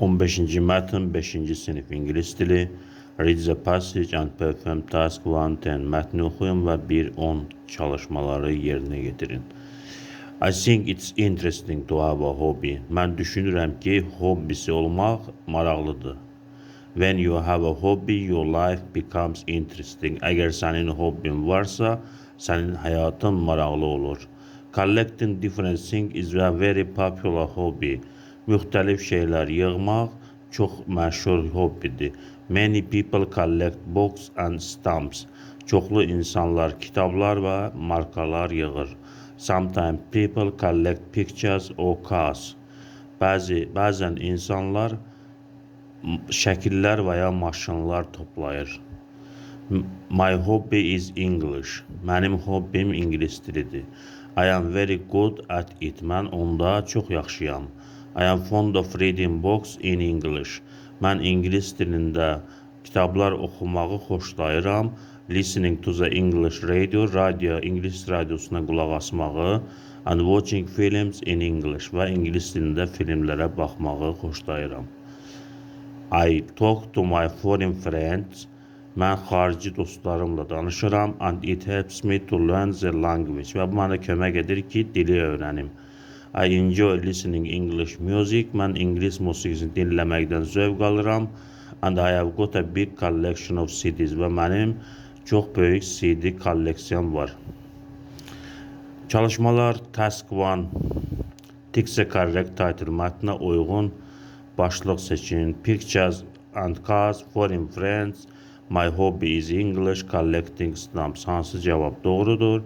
15-ci mətn 5-ci sinif ingilis dili. Read the passage and perform task 1-10. Mətni oxuyun və 1-10 çalışmaları yerinə getirin. I think it's interesting to have a hobby. Mən düşünürəm ki, hobbisi olmaq maraqlıdır. When you have a hobby, your life becomes interesting. Əgər sənin hobbin varsa, sənin həyatın maraqlı olur. Collecting different things is a very popular hobby. Müxtəlif şeylər yığmaq çox məşhur hobbidir. Many people collect books and stamps. Çoxlu insanlar kitablar və markalar yığır. Sometimes people collect pictures or cars. Bəzən insanlar şəkillər və ya maşınlar toplayır. My hobby is English. Mənim hobbim ingilis dilidir. I am very good at it. Mən onda çox yaxşıyam. I am fond of reading books in English. Mən ingilis dilində kitablar oxumağı xoşlayıram. Listening to the English radio, İngilis radiosuna qulaq asmağı, and watching films in English və ingilis dilində filmlərə baxmağı xoşlayıram. I talk to my foreign friends. Mən xarici dostlarımla danışıram, and it helps me to learn the language. Və bu mənə kömək edir ki, dili öyrənim. I enjoy listening English music. Mən ingilis musiqisini dinləməkdən zövq alıram, and I have got a big collection of CDs. Və mənim çox böyük CD kolleksiyam var. Çalışmalar Task 1. Tick the correct title. Mətnə uyğun başlıq seçin. Pictures and cars, foreign friends. My hobby is English, collecting stamps. Hansı cavab doğrudur?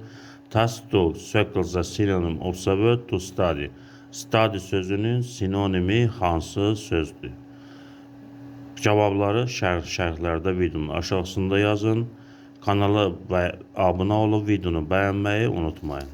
Task 2. Circle the synonym of the word to study. Study sözünün sinonimi hansı sözdür? Cavabları şərhlərdə videonun aşağısında yazın. Kanala abunə olub videonu bəyənməyi unutmayın.